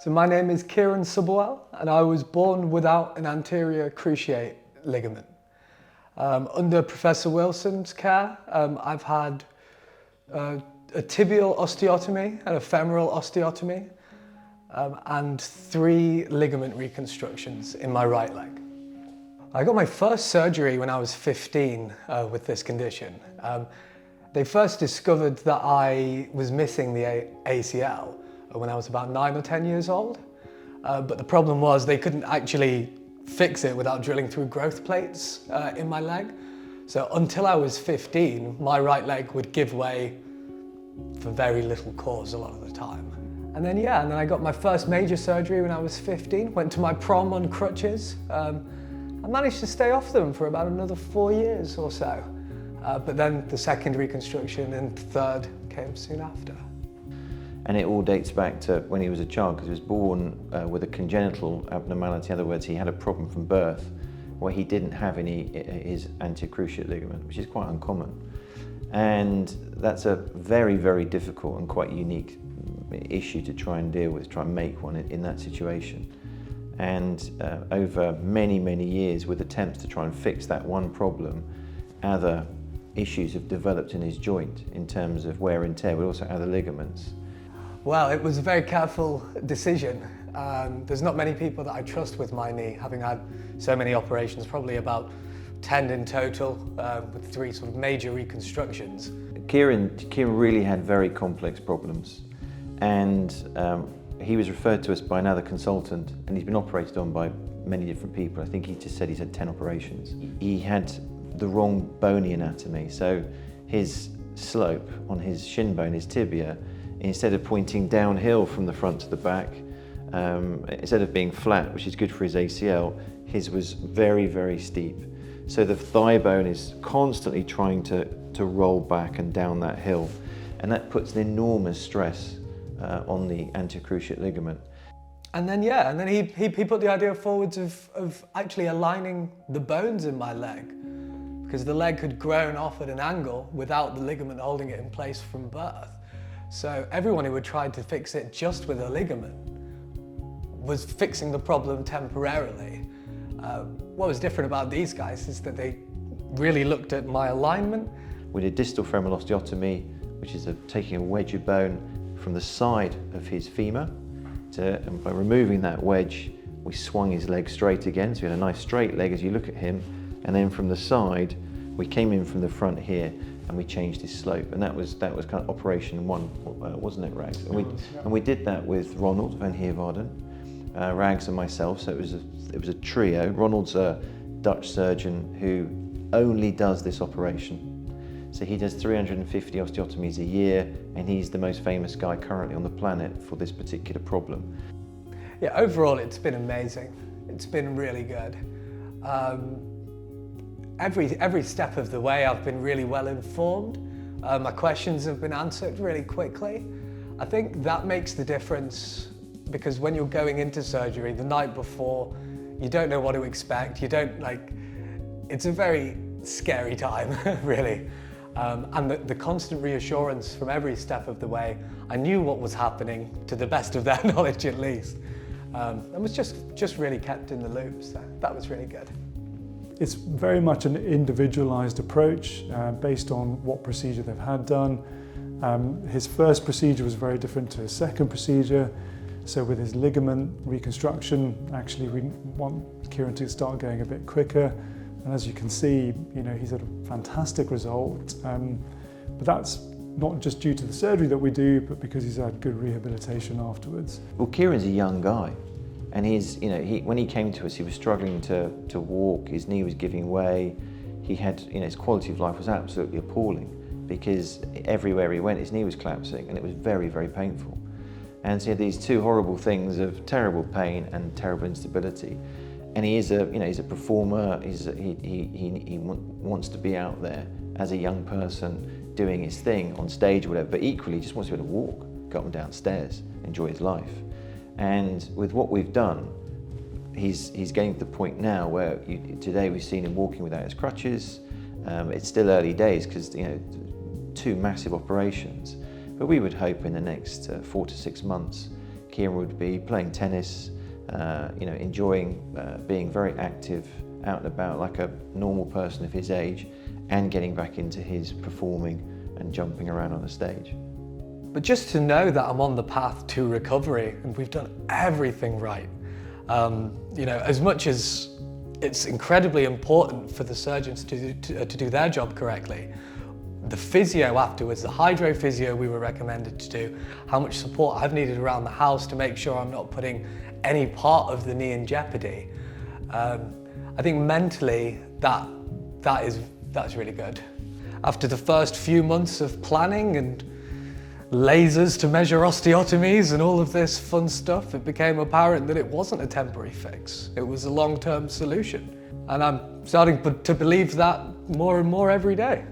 So my name is Kieran and I was born without an anterior cruciate ligament. Under Professor Wilson's care, I've had a tibial osteotomy and a femoral osteotomy and 3 ligament reconstructions in my right leg. I got my first surgery when I was 15 with this condition. They first discovered that I was missing the ACL when I was about 9 or 10 years old. But the problem was they couldn't actually fix it without drilling through growth plates in my leg. So until I was 15, my right leg would give way for very little cause a lot of the time. And then I got my first major surgery when I was 15, went to my prom on crutches. I managed to stay off them for about another 4 years or so. But then the second reconstruction and third came soon after. And it all dates back to when he was a child, because he was born with a congenital abnormality. In other words, he had a problem from birth where he didn't have his anterior cruciate ligament, which is quite uncommon. And that's a very, very difficult and quite unique issue to try and deal with, try and make one in that situation. And over many, many years, with attempts to try and fix that one problem, other issues have developed in his joint in terms of wear and tear, but also other ligaments. Well, it was a very careful decision. There's not many people that I trust with my knee, having had so many operations, probably about 10 in total, with 3 sort of major reconstructions. Kieran really had very complex problems, and he was referred to us by another consultant, and he's been operated on by many different people. I think he just said he's had 10 operations. He had the wrong bony anatomy, so his slope on his shin bone, his tibia, instead of pointing downhill from the front to the back, instead of being flat, which is good for his ACL, his was very, very steep. So the thigh bone is constantly trying to roll back and down that hill, and that puts an enormous stress on the anterior cruciate ligament. And then he put the idea forwards of actually aligning the bones in my leg, because the leg had grown off at an angle without the ligament holding it in place from birth. So everyone who had tried to fix it just with a ligament was fixing the problem temporarily. What was different about these guys is that they really looked at my alignment. We did distal femoral osteotomy, which is taking a wedge of bone from the side of his femur. And by removing that wedge, we swung his leg straight again, so he had a nice straight leg as you look at him. And then from the side, we came in from the front here and we changed his slope. And that was kind of operation 1, wasn't it, Rags? And we did that with Ronald van Heerwaarden, Rags and myself, so it was a trio. Ronald's a Dutch surgeon who only does this operation. So he does 350 osteotomies a year, and he's the most famous guy currently on the planet for this particular problem. Yeah, overall it's been amazing. It's been really good. Every step of the way I've been really well informed. My questions have been answered really quickly. I think that makes the difference, because when you're going into surgery the night before, you don't know what to expect. It's a very scary time, really. And the constant reassurance from every step of the way, I knew what was happening to the best of their knowledge at least. And was just really kept in the loop, so that was really good. It's very much an individualised approach based on what procedure they've had done. His first procedure was very different to his second procedure. So with his ligament reconstruction, actually we want Kieran to start going a bit quicker. And as you can see, he's had a fantastic result. But that's not just due to the surgery that we do, but because he's had good rehabilitation afterwards. Well, Kieran's a young guy. And when he came to us, he was struggling to walk. His knee was giving way. He had, his quality of life was absolutely appalling, because everywhere he went, his knee was collapsing, and it was very, very painful. And so he had these 2 horrible things of terrible pain and terrible instability. And he's a performer. He wants to be out there as a young person, doing his thing on stage or whatever. But equally, he just wants to be able to walk, go up and down stairs, enjoy his life. And with what we've done, he's getting to the point now where today we've seen him walking without his crutches. It's still early days because 2 massive operations, but we would hope in the next 4 to 6 months Kieran would be playing tennis, you know, enjoying being very active, out and about like a normal person of his age, and getting back into his performing and jumping around on the stage. But just to know that I'm on the path to recovery and we've done everything right. You know, as much as it's incredibly important for the surgeons to do their job correctly, the physio afterwards, the hydro physio we were recommended to do, how much support I've needed around the house to make sure I'm not putting any part of the knee in jeopardy. I think mentally that's really good. After the first few months of planning and lasers to measure osteotomies and all of this fun stuff, it became apparent that it wasn't a temporary fix. It was a long-term solution. And I'm starting to believe that more and more every day.